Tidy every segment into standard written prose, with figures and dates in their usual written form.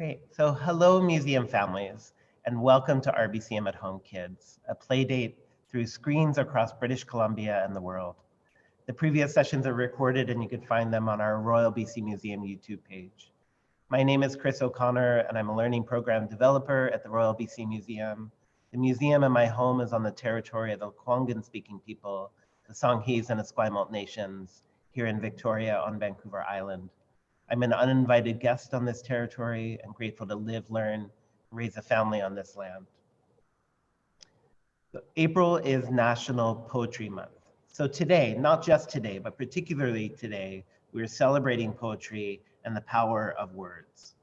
Great. So hello, museum families, and welcome to RBCM at Home Kids, a play date through screens across British Columbia and the world. The previous sessions are recorded and you can find them on our Royal BC Museum YouTube page. My name is Chris O'Connor and I'm a learning program developer at the Royal BC Museum. The museum and my home is on the territory of the Kwanghan-speaking people, the Songhees and Esquimalt nations here in Victoria on Vancouver Island. I'm an uninvited guest on this territory and grateful to live, learn, raise a family on this land. So April is National Poetry Month. So today, not just today, but particularly today, we're celebrating poetry and the power of words.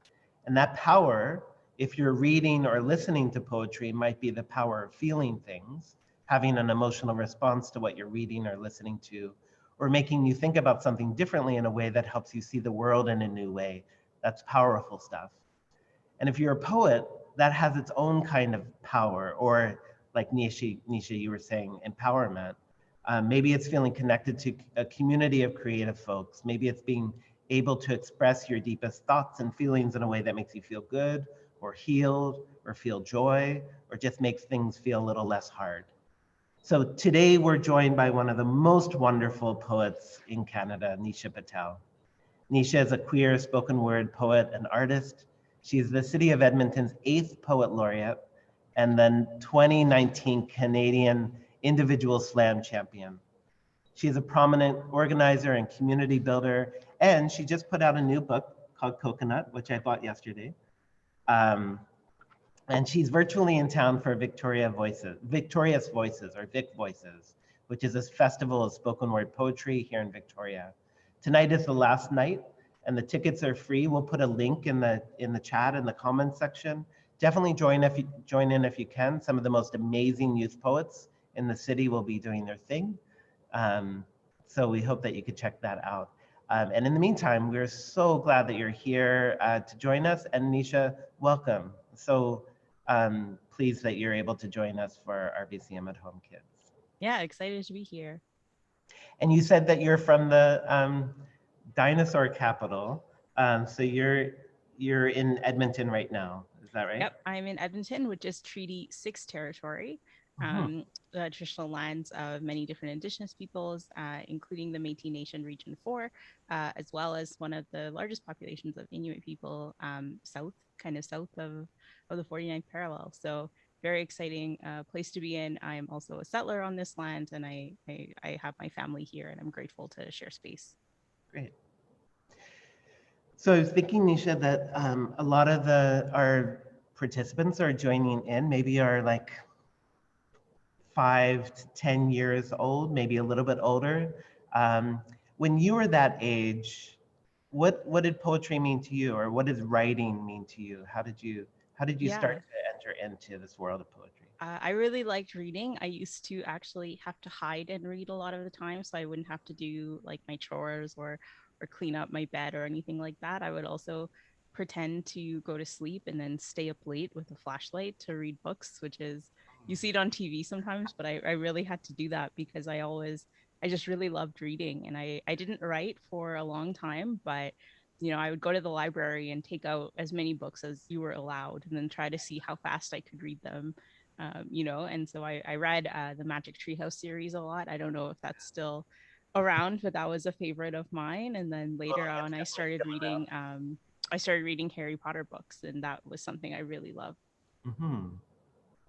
And that power, if you're reading or listening to poetry, might be the power of feeling things, having an emotional response to what you're reading or listening to, or making you think about something differently in a way that helps you see the world in a new way. That's powerful stuff. And if you're a poet, that has its own kind of power, or like Nisha, you were saying, empowerment. Maybe it's feeling connected to a community of creative folks. Maybe it's being able to express your deepest thoughts and feelings in a way that makes you feel good, or healed, or feel joy, or just makes things feel a little less hard. So today we're joined by one of the most wonderful poets in Canada, Nisha Patel. Nisha is a queer spoken word poet and artist. She's the City of Edmonton's 8th Poet Laureate and then 2019 Canadian Individual Slam Champion. She's a prominent organizer and community builder, and she just put out a new book called Coconut, which I bought yesterday. And she's virtually in town for Victorious Voices, or Vic Voices, which is a festival of spoken word poetry here in Victoria. Tonight is the last night, and the tickets are free. We'll put a link in the chat in the comments section. Definitely join in if you can. Some of the most amazing youth poets in the city will be doing their thing. So we hope that you could check that out. And in the meantime, we're so glad that you're here to join us. And Nisha, welcome. So pleased that you're able to join us for RBCM at Home Kids. Yeah, excited to be here. And you said that you're from the dinosaur capital. So you're in Edmonton right now. Is that right? Yep, I'm in Edmonton, which is Treaty 6 territory, the traditional lands of many different Indigenous peoples, including the Métis Nation Region 4, as well as one of the largest populations of Inuit people south of the 49th parallel. So very exciting place to be in. I am also a settler on this land, and I have my family here, and I'm grateful to share space. Great. So I was thinking, Nisha, that a lot of our participants are joining in, maybe are like 5 to 10 years old, maybe a little bit older. When you were that age, what did poetry mean to you, or what does writing mean to you? How did you start to enter into this world of poetry? I really liked reading. I used to actually have to hide and read a lot of the time, so I wouldn't have to do like my chores or clean up my bed or anything like that. I would also pretend to go to sleep and then stay up late with a flashlight to read books, which is you see it on TV sometimes, but I really had to do that because I just really loved reading, and I didn't write for a long time, but I would go to the library and take out as many books as you were allowed and then try to see how fast I could read them. And so I read the Magic Treehouse series a lot. I don't know if that's still around, but that was a favorite of mine. And then later on, I started reading Harry Potter books, and that was something I really loved. Mm-hmm.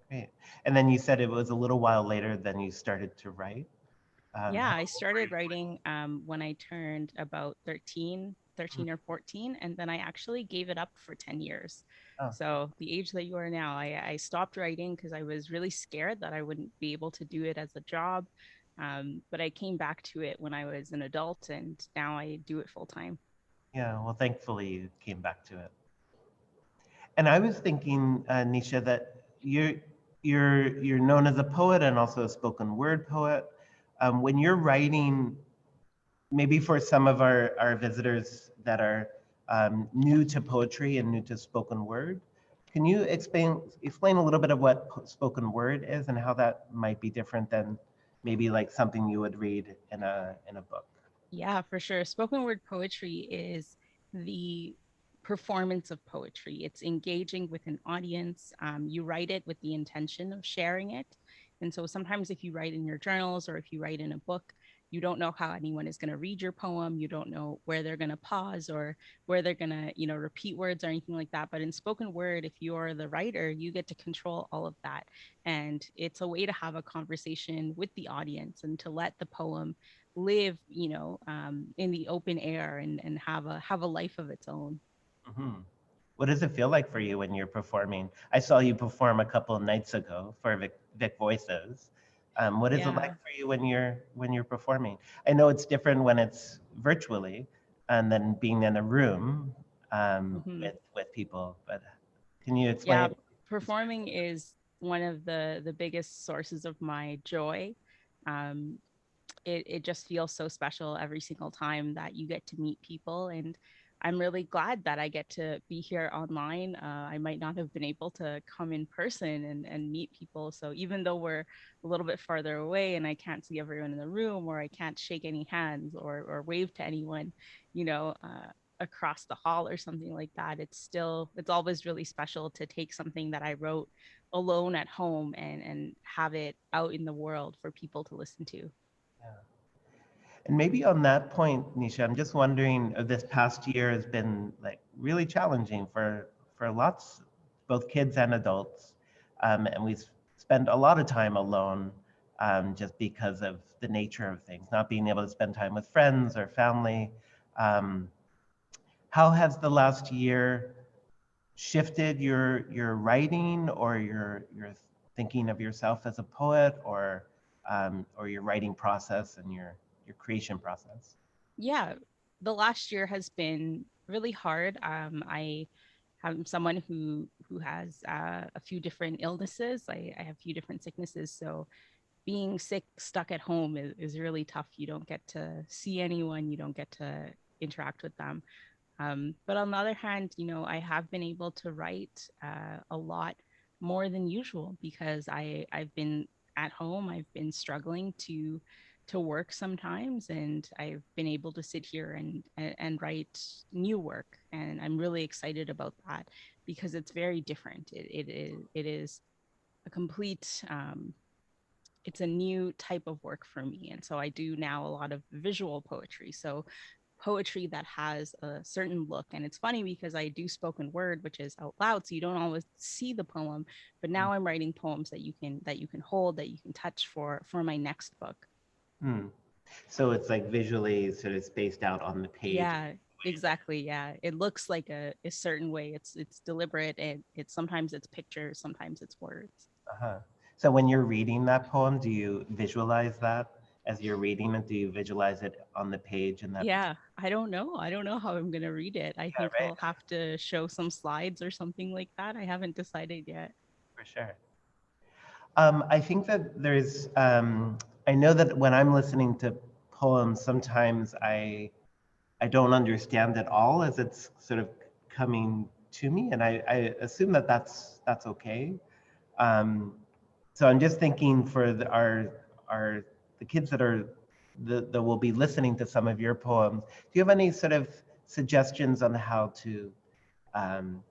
Great. And then you said it was a little while later than you started to write. Yeah, How I old were you? started writing when I turned about 13 or 14, and then I actually gave it up for 10 years. Oh, So the age that you are now, I stopped writing because I was really scared that I wouldn't be able to do it as a job. But I came back to it when I was an adult, and now I do it full time. yeah. Well, thankfully you came back to it. And I was thinking, Nisha, that you're known as a poet and also a spoken word poet. When you're writing, maybe for some of our visitors that are new to poetry and new to spoken word, can you explain a little bit of what spoken word is and how that might be different than maybe like something you would read in a book? Yeah, for sure. Spoken word poetry is the performance of poetry. It's engaging with an audience. You write it with the intention of sharing it. And so sometimes if you write in your journals or if you write in a book, you don't know how anyone is going to read your poem. You don't know where they're going to pause or where they're going to, repeat words or anything like that. But in spoken word, if you're the writer, you get to control all of that. And it's a way to have a conversation with the audience and to let the poem live, in the open air and have a life of its own. Hmm. What does it feel like for you when you're performing? I saw you perform a couple of nights ago for Vic Voices. What is it like Yeah. for you when you're performing? I know it's different when it's virtually, and then being in a room Hmm. with people. But can you Yeah. explain? Performing is one of the biggest sources of my joy. Um, it just feels so special every single time that you get to meet people, and I'm really glad that I get to be here online. I might not have been able to come in person and meet people, so even though we're a little bit farther away and I can't see everyone in the room or I can't shake any hands or wave to anyone, you know uh, across the hall or something like that, it's always really special to take something that I wrote alone at home and have it out in the world for people to listen to. Yeah. And maybe on that point, Nisha, I'm just wondering, this past year has been like really challenging for lots, both kids and adults, and we spend a lot of time alone, just because of the nature of things, not being able to spend time with friends or family. Um, how has the last year shifted your writing or your thinking of yourself as a poet, or your writing process and your creation process? Yeah, the last year has been really hard. I am someone who has a few different illnesses. I have a few different sicknesses, so being sick, stuck at home is really tough. You don't get to see anyone, you don't get to interact with them. But on the other hand, I have been able to write a lot more than usual because I've been at home. I've been struggling to work sometimes, and I've been able to sit here and write new work, and I'm really excited about that because it's very different. It is a complete it's a new type of work for me, and so I do now a lot of visual poetry. So poetry that has a certain look. And it's funny because I do spoken word, which is out loud, so you don't always see the poem. But now I'm writing poems that you can hold, that you can touch for my next book. Hmm. So it's like visually sort of spaced out on the page in Yeah, a way that, exactly. Yeah, it looks like a certain way. It's deliberate, and it's sometimes it's pictures, sometimes it's words. uh-huh. So when you're reading that poem, do you visualize that as you're reading it? Do you visualize it on the page in that Yeah, particular? I don't know how I'm gonna read it. I Yeah, think right. I'll have to show some slides or something like that. I haven't decided yet. For sure. I think that I know that when I'm listening to poems, sometimes I don't understand it all as it's sort of coming to me, and I assume that that's okay. Um, so I'm just thinking for our the kids that will be listening to some of your poems. Do you have any sort of suggestions on how to um,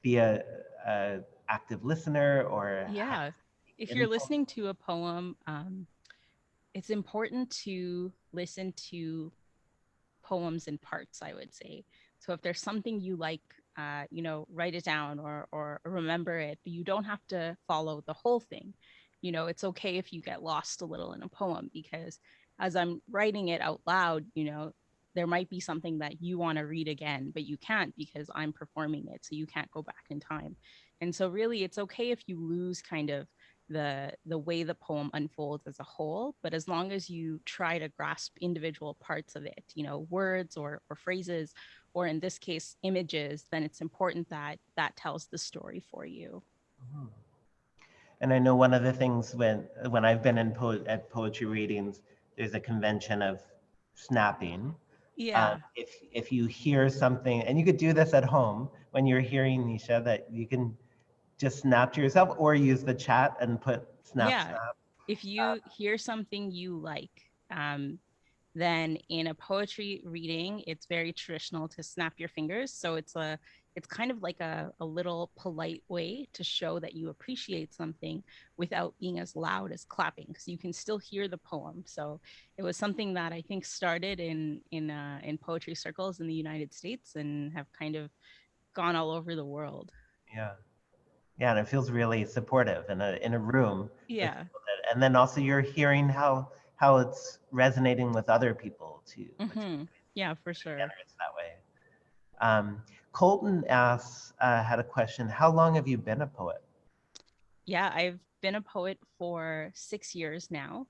be a active listener or how Yeah. to If take you're in poems? listening to a poem, it's important to listen to poems in parts, I would say. So if there's something you like, write it down or remember it, but you don't have to follow the whole thing. It's okay if you get lost a little in a poem because as I'm writing it out loud, there might be something that you want to read again, but you can't because I'm performing it. So you can't go back in time. And so really it's okay if you lose kind of the way the poem unfolds as a whole, but as long as you try to grasp individual parts of it, words or phrases, or in this case images, then it's important that that tells the story for you. Mhm. And I know one of the things when I've been at poetry readings, there's a convention of snapping. Yeah. If you hear something, and you could do this at home when you're hearing Nisha, that you can just snap to yourself or use the chat and put snap Yeah, snap. if Uh, you hear something you like, um Then in a poetry reading, it's very traditional to snap your fingers. So it's kind of like a little polite way to show that you appreciate something without being as loud as clapping, because you can still hear the poem. So it was something that I think started in poetry circles in the United States and have kind of gone all over the world. Yeah. Yeah, and it feels really supportive in a room with Yeah. people and then also you're hearing how it's resonating with other people too, which is Yeah, for sure. generous that way. Colton asks, had a question. How long have you been a poet? Yeah, I've been a poet for 6 years now,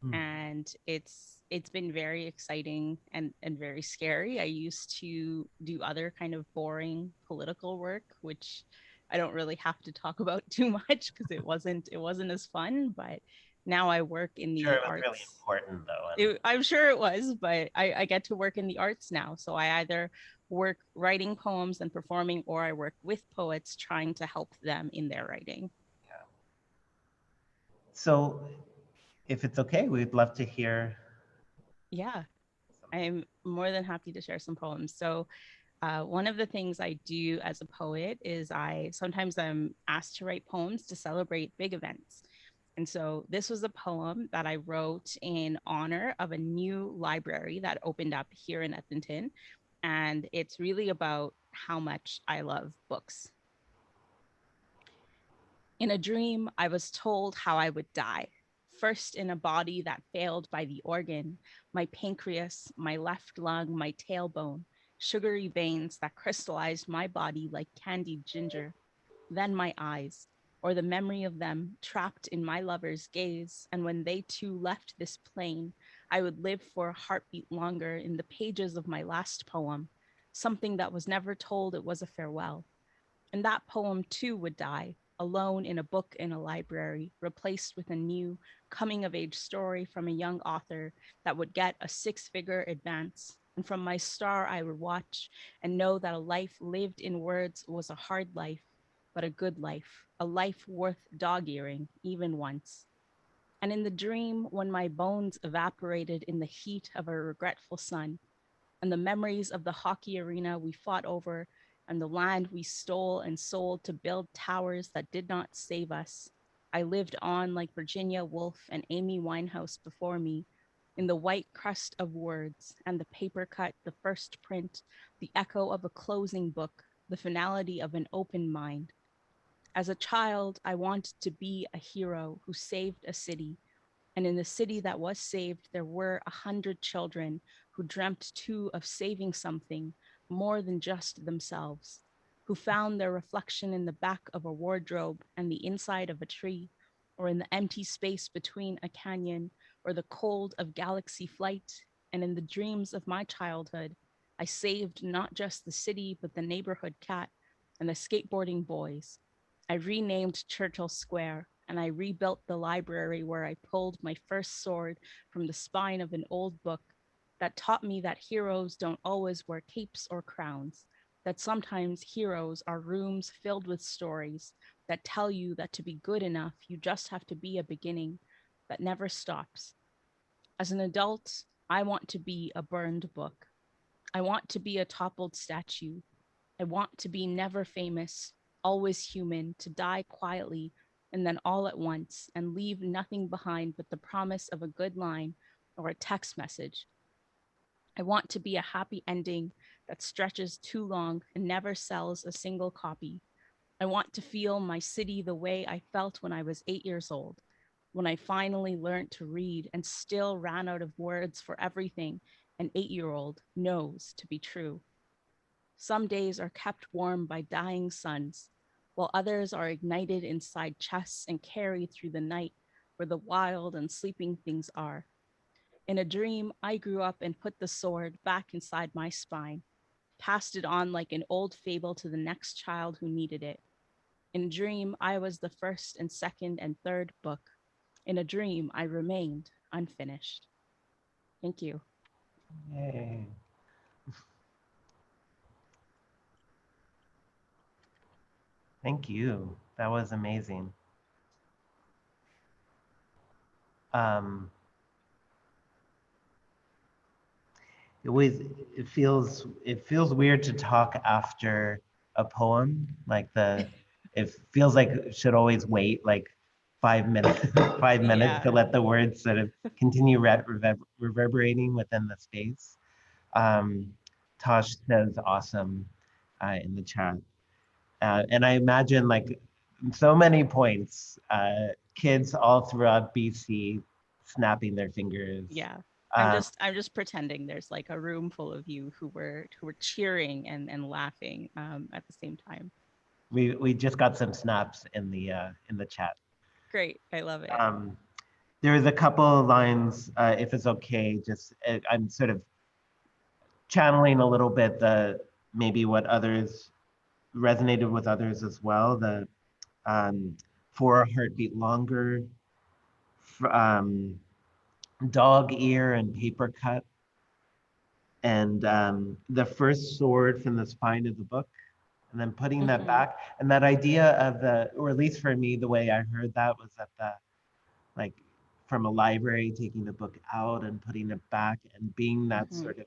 Hmm. and it's been very exciting and very scary. I used to do other kind of boring political work, which I don't really have to talk about too much because it wasn't as fun. But now I work in Sure, the it was really arts. important though. And I'm sure it was, but I get to work in the arts now. So I either work writing poems and performing, or I work with poets trying to help them in their writing. yeah. So if it's okay, we'd love to hear Yeah, something. I'm more than happy to share some poems. So one of the things I do as a poet is I sometimes I'm asked to write poems to celebrate big events. And so this was a poem that I wrote in honor of a new library that opened up here in Edmonton. And it's really about how much I love books. In a dream, I was told how I would die. First, in a body that failed by the organ, my pancreas, my left lung, my tailbone, sugary veins that crystallized my body like candied ginger. Then my eyes, or the memory of them trapped in my lover's gaze. And when they too left this plane, I would live for a heartbeat longer in the pages of my last poem, something that was never told it was a farewell. And that poem too would die, alone in a book in a library, replaced with a new coming of age story from a young author that would get a six-figure advance. And from my star, I would watch and know that a life lived in words was a hard life, but a good life, a life worth dog earing, even once. And in the dream, when my bones evaporated in the heat of a regretful sun, and the memories of the hockey arena we fought over and the land we stole and sold to build towers that did not save us. I lived on like Virginia Woolf and Amy Winehouse before me, in the white crust of words and the paper cut, the first print, the echo of a closing book, the finality of an open mind. As a child, I wanted to be a hero who saved a city, and in the city that was saved, there were 100 children who dreamt too of saving something more than just themselves, who found their reflection in the back of a wardrobe and the inside of a tree, or in the empty space between a canyon, or the cold of galaxy flight. And in the dreams of my childhood, I saved not just the city, but the neighborhood cat and the skateboarding boys. I renamed Churchill Square, and I rebuilt the library where I pulled my first sword from the spine of an old book that taught me that heroes don't always wear capes or crowns, that sometimes heroes are rooms filled with stories that tell you that to be good enough, you just have to be a beginning that never stops. As an adult, I want to be a burned book. I want to be a toppled statue. I want to be never famous, always human, to die quietly and then all at once and leave nothing behind but the promise of a good line or a text message. I want to be a happy ending that stretches too long and never sells a single copy. I want to feel my city the way I felt when I was 8 years old, when I finally learned to read and still ran out of words for everything an 8 year old knows to be true. Some days are kept warm by dying suns, while others are ignited inside chests and carried through the night where the wild and sleeping things are. In a dream, I grew up and put the sword back inside my spine, passed it on like an old fable to the next child who needed it. In a dream, I was the first and second and third book. In a dream, I remained unfinished. Thank you. Yay. Thank you. That was amazing. Um, it feels weird to talk after a poem. Like it feels like it should always wait like 5 minutes, 5 minutes to Yeah. let the words sort of continue reverberating within the space. Um, Tosh says awesome in the chat. And I imagine like so many points, kids all throughout BC snapping their fingers. Yeah. Um, I'm just pretending there's like a room full of you who were cheering and laughing at the same time. we just got some snaps in the chat. Great. I love it. Um, there's a couple of lines, if it's okay, just I'm sort of channeling a little bit the maybe what others resonated with others as well. The um, for a heartbeat longer, um, dog ear and paper cut, and the first sword from the spine of the book, and then putting that Hmm. back. And that idea of the, or at least for me, the way I heard that was that the like from a library, taking the book out and putting it back and being that Hmm. sort of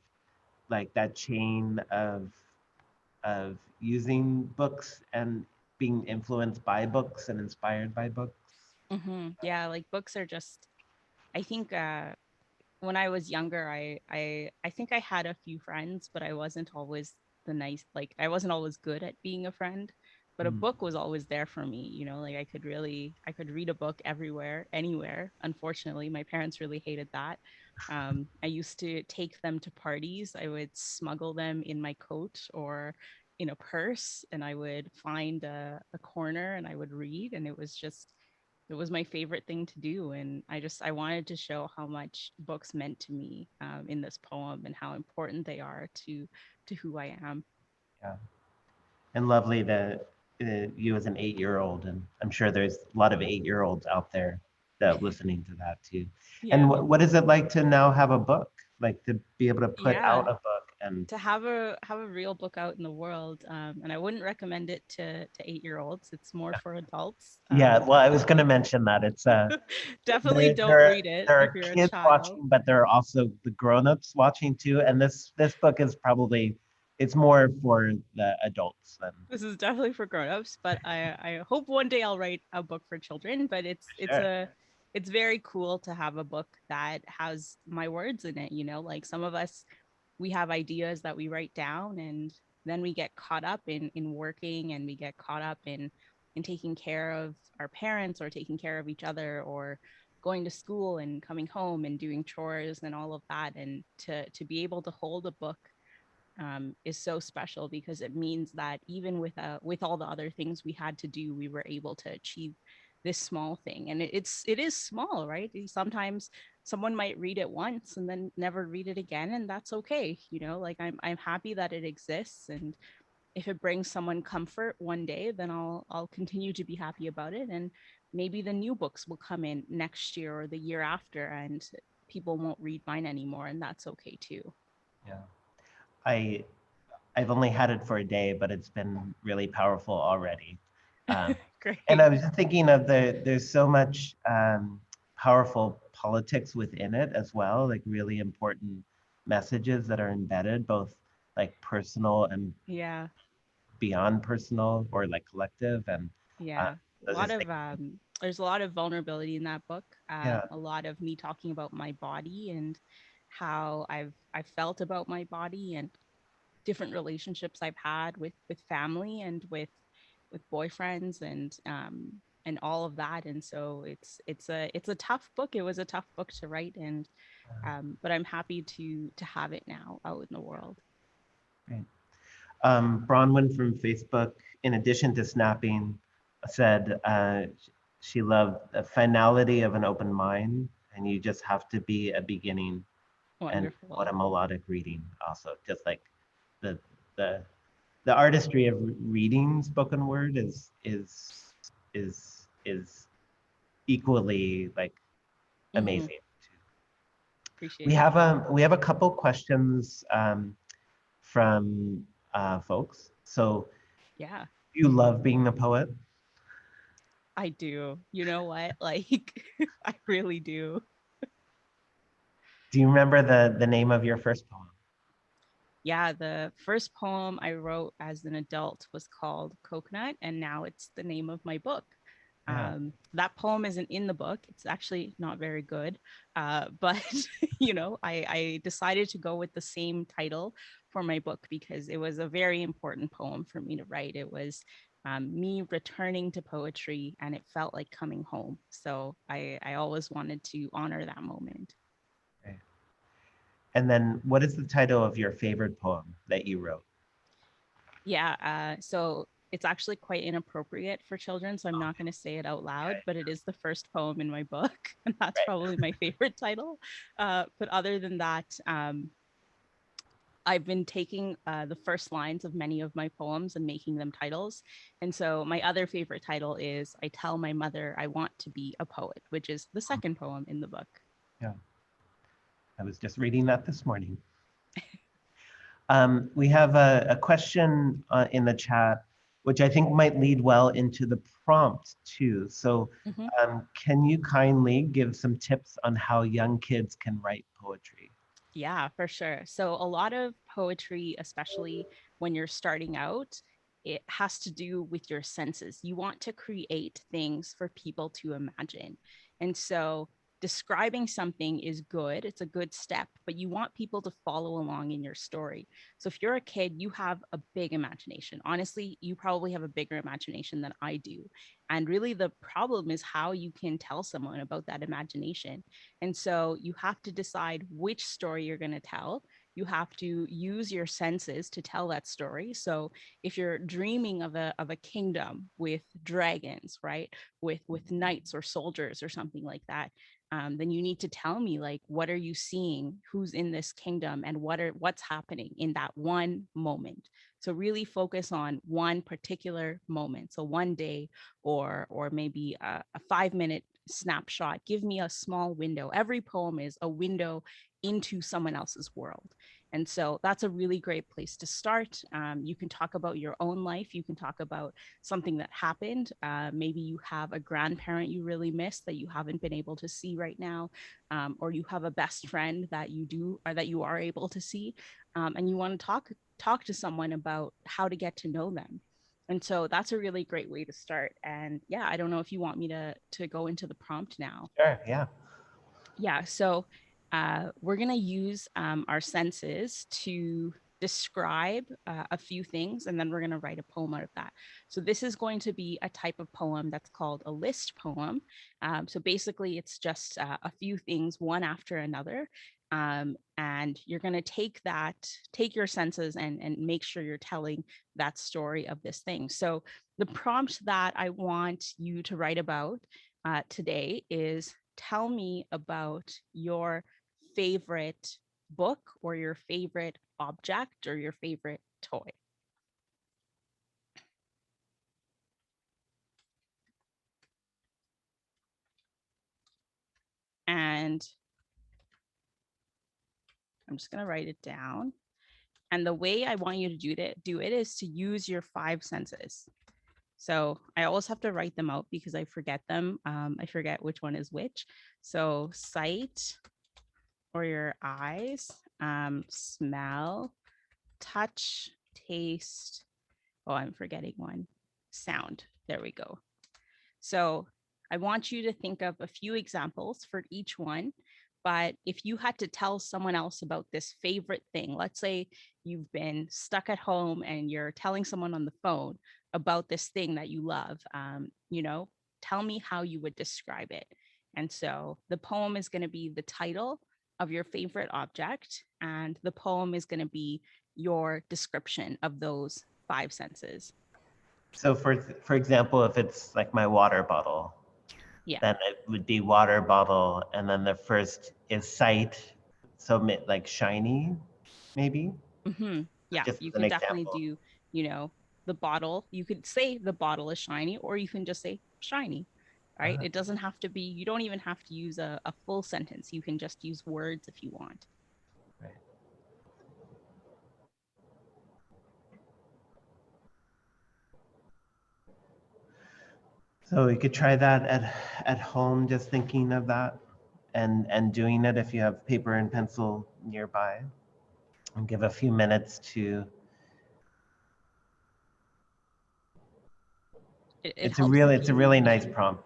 like that chain of using books and being influenced by books and inspired by books. Hmm. Yeah, like books are just, I think when I was younger, I think I had a few friends, but I wasn't always like I wasn't always good at being a friend. But a Mm, book was always there for me, like I could read a book everywhere, anywhere. Unfortunately, my parents really hated that. I used to take them to parties. I would smuggle them in my coat or in a purse, and I would find a corner and I would read, and it was my favorite thing to do, and I wanted to show how much books meant to me in this poem and how important they are to who I am. yeah, and lovely that you as an 8-year-old, and I'm sure there's a lot of 8-year-olds out there that listening to that too. And Yeah. what is it like to now have a book, like to be able to put Yeah, out a book and to have a real book out in the world, and I wouldn't recommend it to 8-year-olds. It's more for adults. yeah, well, I was going to mention that it's Definitely there don't there read it there if are you're a kids child. watching, but there are also the grown-ups watching too. And this book is probably it's more for the adults than This is definitely for grown-ups, but I hope one day I'll write a book for children. But sure. it's very cool to have a book that has my words in it. Like some of us, we have ideas that we write down, and then we get caught up in working, and we get caught up in taking care of our parents or taking care of each other or going to school and coming home and doing chores and all of that. And to be able to hold a book is so special because it means that even with all the other things we had to do, we were able to achieve this small thing. And it is small, right? Sometimes someone might read it once and then never read it again, and that's okay. Like I'm happy that it exists, and if it brings someone comfort one day, then I'll continue to be happy about it. And maybe the new books will come in next year or the year after, and people won't read mine anymore, and that's okay too. Yeah. I I've only had it for a day, but it's been really powerful already. Um, and I Great. was just thinking of there's so much powerful politics within it as well, like really important messages that are embedded, both like personal and Yeah. beyond personal or like collective. And uh, Yeah, I a was lot just of thinking, there's a lot of vulnerability in that book. yeah, A lot of me talking about my body and how I've felt about my body and different relationships I've had with family and with boyfriends and all of that. And so it's a tough book. It was a tough book to write, and but I'm happy to have it now out in the world. great. Bronwyn from Facebook, in addition to snapping, said she loved the finality of an open mind, and you just have to be a beginning. And what Wonderful. a melodic reading, also. Just like the the the artistry of reading spoken word is equally like Hmm. amazing. Appreciate We that. have a couple questions from folks. So Yeah. you love being a poet? I do. You know what? Like, I really do. Do you remember the name of your first poem? Yeah, the first poem I wrote as an adult was called Coconut, and now it's the name of my book. Yeah. That poem isn't in the book. It's actually not very good. But, you know, I decided to go with the same title for my book because it was a very important poem for me to write. It was me returning to poetry and it felt like coming home. So I always wanted to honor that moment. Okay. And then what is the title of your favorite poem that you wrote? Yeah, so it's actually quite inappropriate for children, so I'm not going to say it out loud, Okay. but it is the first poem in my book, and that's Right. probably my favorite title. But other than that, I've been taking the first lines of many of my poems and making them titles. And so my other favorite title is I Tell My Mother I Want to Be a Poet, which is the second poem in the book. Yeah. I was just reading that this morning. We have a question in the chat, which I think might lead well into the prompt too. So Mhm. can you kindly give some tips on how young kids can write poetry? Yeah, for sure. So a lot of poetry, especially when you're starting out, it has to do with your senses. You want to create things for people to imagine. And so describing something is good, it's a good step, but you want people to follow along in your story. So if you're a kid, you have a big imagination. Honestly, you probably have a bigger imagination than I do. And really, the problem is how you can tell someone about that imagination. And so you have to decide which story you're going to tell. You have to use your senses to tell that story. So if you're dreaming of a kingdom with dragons, right, with knights or soldiers or something like that, then you need to tell me, like, what are you seeing, who's in this kingdom, and what's happening in that one moment. So really focus on one particular moment. So one day, or maybe a 5 minute snapshot. Give me a small window. Every poem is a window into someone else's world. And so that's a really great place to start. You can talk about your own life. You can talk about something that happened. Maybe you have a grandparent you really miss that you haven't been able to see right now, or you have a best friend that you do or that you are able to see, and you want to talk to someone about how to get to know them. And so that's a really great way to start. And yeah, I don't know if you want me to go into the prompt now. Sure, yeah. Yeah, so we're going to use our senses to describe a few things, and then we're going to write a poem out of that. So this is going to be a type of poem that's called a list poem. So basically, it's just a few things, one after another. And you're going to take your senses and make sure you're telling that story of this thing. So the prompt that I want you to write about today is tell me about your favorite book or your favorite object or your favorite toy. And I'm just going to write it down. And the way I want you to do it is to use your five senses. So I always have to write them out because I forget them. I forget which one is which. So sight or your eyes, smell, touch, taste. Oh, I'm forgetting one. Sound. There we go. So I want you to think of a few examples for each one. But if you had to tell someone else about this favorite thing, let's say you've been stuck at home and you're telling someone on the phone about this thing that you love, tell me how you would describe it. And so the poem is going to be the title of your favorite object, and the poem is going to be your description of those five senses. So for example, if it's like my water bottle, Yeah. then it would be water bottle, and then the first is sight, so like shiny, maybe? Hmm. Yeah, Just you as an could definitely example. do, the bottle. You could say the bottle is shiny, or you can just say shiny, right? Uh, It doesn't have to be, you don't even have to use a full sentence. You can just use words if you want. right. So you could try that at home, just thinking of that and doing it if you have paper and pencil nearby. and give a few minutes to. It helps It's a really nice prompt,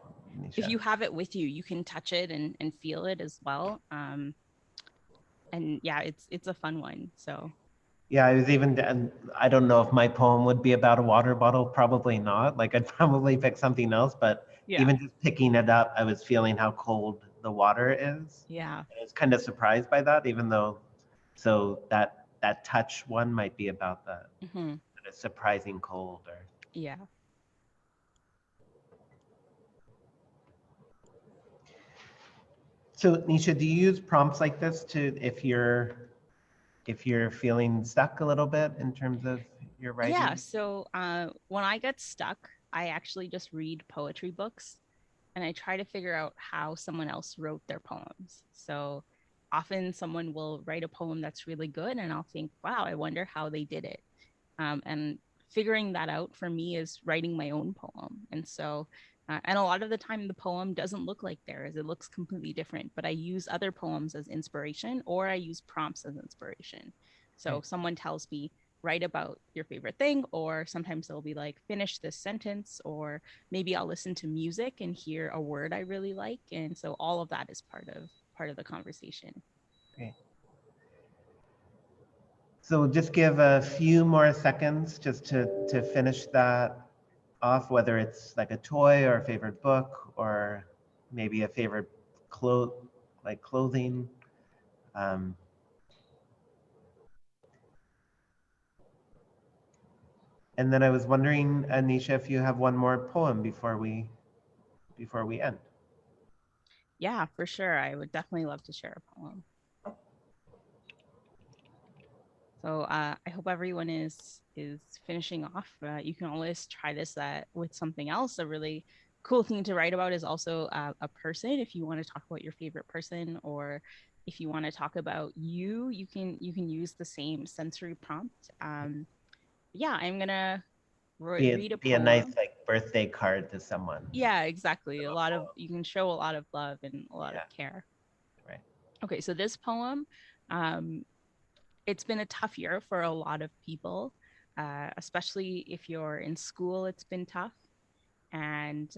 if Nisha. you have it with you, you can touch it and feel it as well. And yeah, it's a fun one. So Yeah, I was even, and I don't know if my poem would be about a water bottle. Probably not. Like I'd probably pick something else, but yeah, even just picking it up, I was feeling how cold the water is. yeah, I was kind of surprised by that, even though, so that touch one might be about hmm, the surprising cold. Or yeah. so, Nisha, do you use prompts like this to if you're feeling stuck a little bit in terms of your Yeah, writing? so when I get stuck, I actually just read poetry books and I try to figure out how someone else wrote their poems. So often someone will write a poem that's really good, and I'll think, wow, I wonder how they did it. And figuring that out for me is writing my own poem. And so, and a lot of the time, the poem doesn't look like theirs, it looks completely different, but I use other poems as inspiration or I use prompts as inspiration. So Okay. someone tells me, write about your favorite thing, or sometimes they'll be like, finish this sentence, or maybe I'll listen to music and hear a word I really like. And so all of that is part of the conversation. Okay. So we'll just give a few more seconds just to finish that off, whether it's like a toy or a favorite book or maybe a favorite clo like clothing. Um, and then I was wondering, Anisha, if you have one more poem before we end. Yeah, for sure. I would definitely love to share a poem. So I hope everyone is finishing off. You can always try this with something else. A really cool thing to write about is also a person. If you want to talk about your favorite person, or if you want to talk about you, you can use the same sensory prompt. Yeah, I'm gonna read a Be a nice poem. like birthday card to someone. Yeah, exactly. A Little lot of poem. you can show a lot of love and a lot of Yeah, care. right. Okay, so this poem, um, it's been a tough year for a lot of people, especially if you're in school. It's been tough, and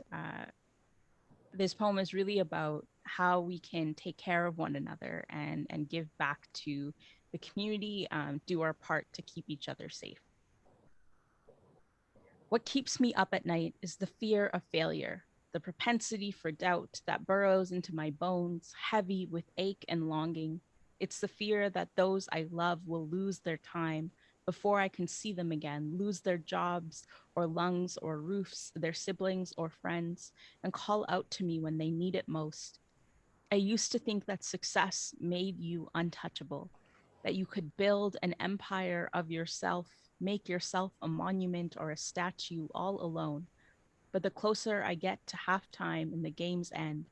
this poem is really about how we can take care of one another and give back to the community, do our part to keep each other safe. What keeps me up at night is the fear of failure, the propensity for doubt that burrows into my bones, heavy with ache and longing. It's the fear that those I love will lose their time before I can see them again, lose their jobs or lungs or roofs, their siblings or friends, and call out to me when they need it most. I used to think that success made you untouchable, that you could build an empire of yourself, make yourself a monument or a statue all alone. But the closer I get to halftime and the game's end,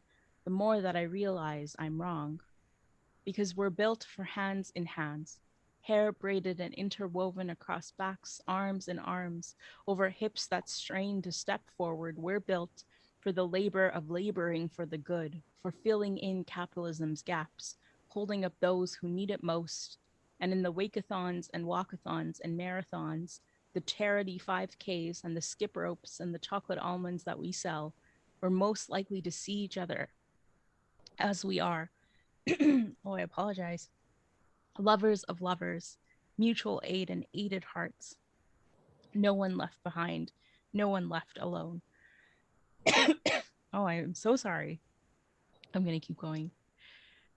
the more that I realize I'm wrong. Because we're built for hands in hands, hair braided and interwoven across backs, arms and arms, over hips that strain to step forward. We're built for the labor of laboring for the good, for filling in capitalism's gaps, holding up those who need it most. And in the wakathons and walkathons and marathons, the charity 5Ks and the skip ropes and the chocolate almonds that we sell, we're most likely to see each other as we are. Oh, I apologize. Lovers of lovers, mutual aid and aided hearts. No one left behind, no one left alone. Oh, I am so sorry. I'm going to keep going.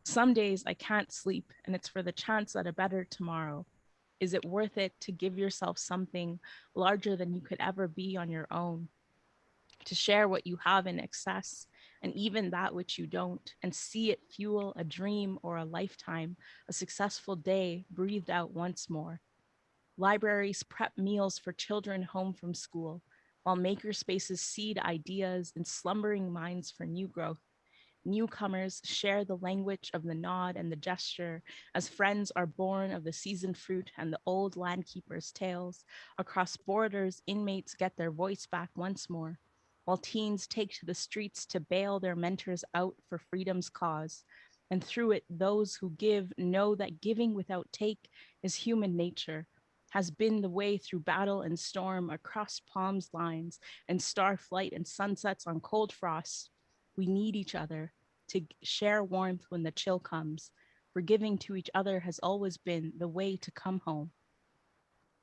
Some days I can't sleep, and it's for the chance at a better tomorrow. Is it worth it to give yourself something larger than you could ever be on your own? To share what you have in excess and even that which you don't, and see it fuel a dream or a lifetime, a successful day breathed out once more. Libraries prep meals for children home from school, while maker spaces seed ideas in slumbering minds for new growth. Newcomers share the language of the nod and the gesture as friends are born of the seasoned fruit and the old landkeeper's tales. Across borders, inmates get their voice back once more, while teens take to the streets to bail their mentors out for freedom's cause. And through it, those who give know that giving without take is human nature, has been the way through battle and storm, across palms lines and star flight and sunsets on cold frost. We need each other to share warmth when the chill comes, for giving to each other has always been the way to come home.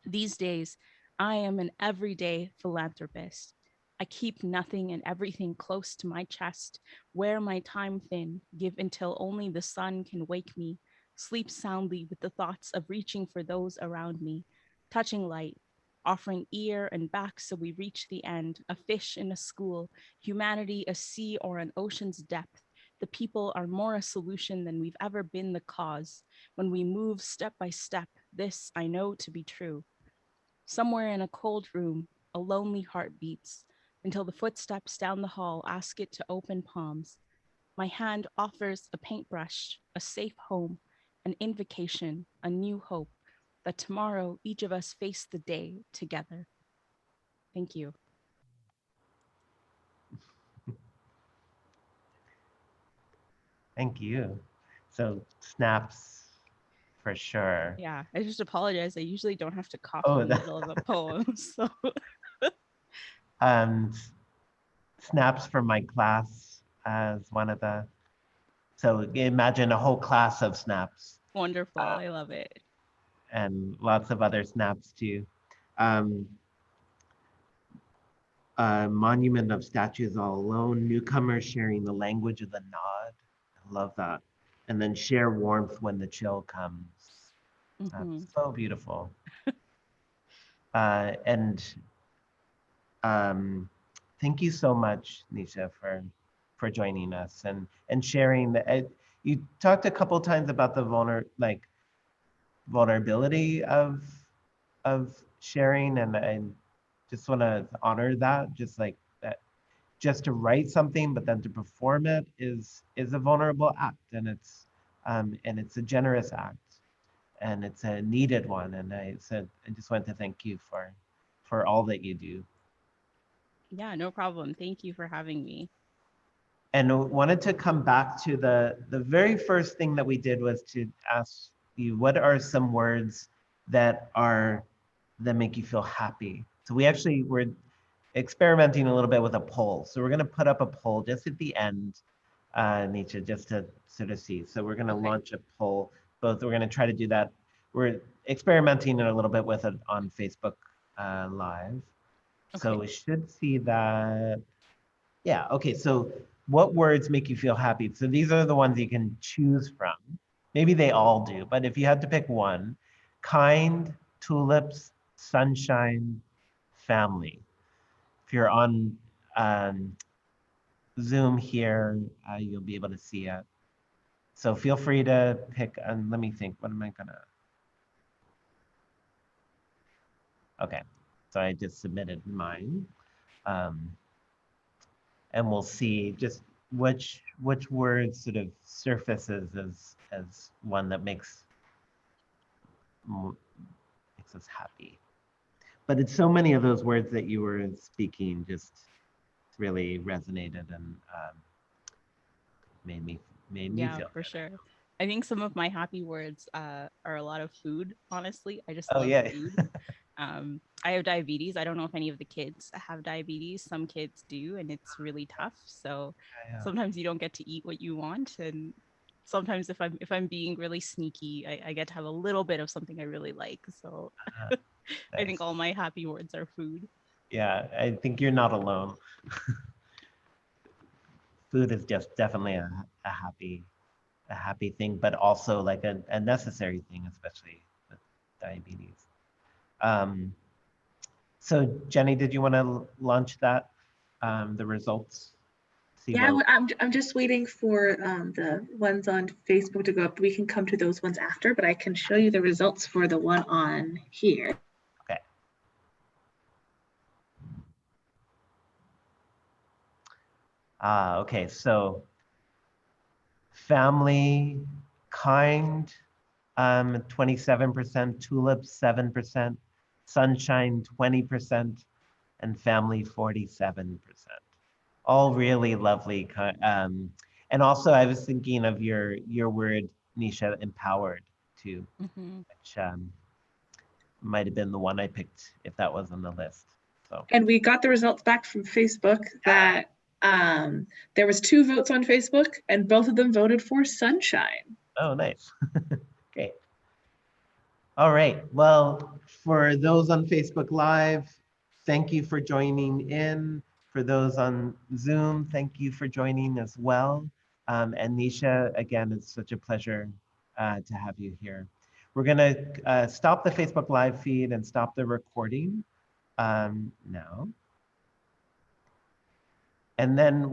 These days, I am an everyday philanthropist. I keep nothing and everything close to my chest, wear my time thin, give until only the sun can wake me, sleep soundly with the thoughts of reaching for those around me, touching light, offering ear and back so we reach the end, a fish in a school, humanity a sea or an ocean's depth. The people are more a solution than we've ever been the cause. When we move step by step, this I know to be true. Somewhere in a cold room, a lonely heart beats until the footsteps down the hall ask it to open palms. My hand offers a paintbrush, a safe home, an invocation, a new hope that tomorrow each of us face the day together. Thank you. Thank you. So snaps for sure. Yeah, I just apologize. I usually don't have to cough Oh, in the middle of a poem. So um, snaps from my class as one of the, so imagine a whole class of snaps wonderful. uh, I love it. and lots of other snaps too. Um, Monument of Statues All Alone, newcomers sharing the language of the nod. I love that. And then share warmth when the chill comes. Hmm. That's so beautiful. And thank you so much, Nisha, for joining us and sharing the. You talked a couple times about the vulnerability of sharing, and I just want to honor that. Just like that, just to write something, but then to perform it is a vulnerable act, and it's a generous act, and it's a needed one. And I said I just want to thank you for all that you do. Yeah, no problem. Thank you for having me. And wanted to come back to the very first thing that we did was to ask you what are some words that are that make you feel happy. So we actually were experimenting a little bit with a poll. So we're going to put up a poll just at the end, Nietzsche, just to sort of see. So we're going to Okay. launch a poll. Both we're going to try to do that. We're experimenting a little bit with it on Facebook Live. So Okay. we should see that. Yeah, okay, so what words make you feel happy? So these are the ones you can choose from. Maybe they all do, but if you had to pick one, kind, tulips, sunshine, family. If you're on um, Zoom here, you'll be able to see it. So feel free to pick, and let me think, what am I gonna? Okay, so I just submitted mine. Um, and we'll see just which word sort of surfaces as one that makes us happy. But it's so many of those words that you were speaking just really resonated and made me made me Yeah, feel for good. sure. I think some of my happy words are a lot of food, honestly. I just Oh love yeah, food. I have diabetes. I don't know if any of the kids have diabetes. Some kids do, and it's really tough. So yeah, sometimes you don't get to eat what you want. And sometimes if I'm being really sneaky, I get to have a little bit of something I really like. So I think nice. all my happy words are food. Yeah, I think you're not alone. Food is just definitely a happy a happy thing, but also like a necessary thing, especially with diabetes. Um, So Jenny, did you want to launch that, the results? See Yeah, what, I'm just waiting for the ones on Facebook to go up. We can come to those ones after, but I can show you the results for the one on here. okay. Okay, so family, kind, 27%, tulips, 7%, sunshine, 20%, and family, 47%. All really lovely. And also I was thinking of your word, Nisha, empowered too, which might have been the one I picked if that was on the list. So. And we got the results back from Facebook that there was 2 votes on Facebook and both of them voted for sunshine. Oh, nice. Great. All right. Well, for those on Facebook Live, thank you for joining in. For those on Zoom, thank you for joining as well. And Nisha, again, it's such a pleasure to have you here. We're going to stop the Facebook Live feed and stop the recording now. And then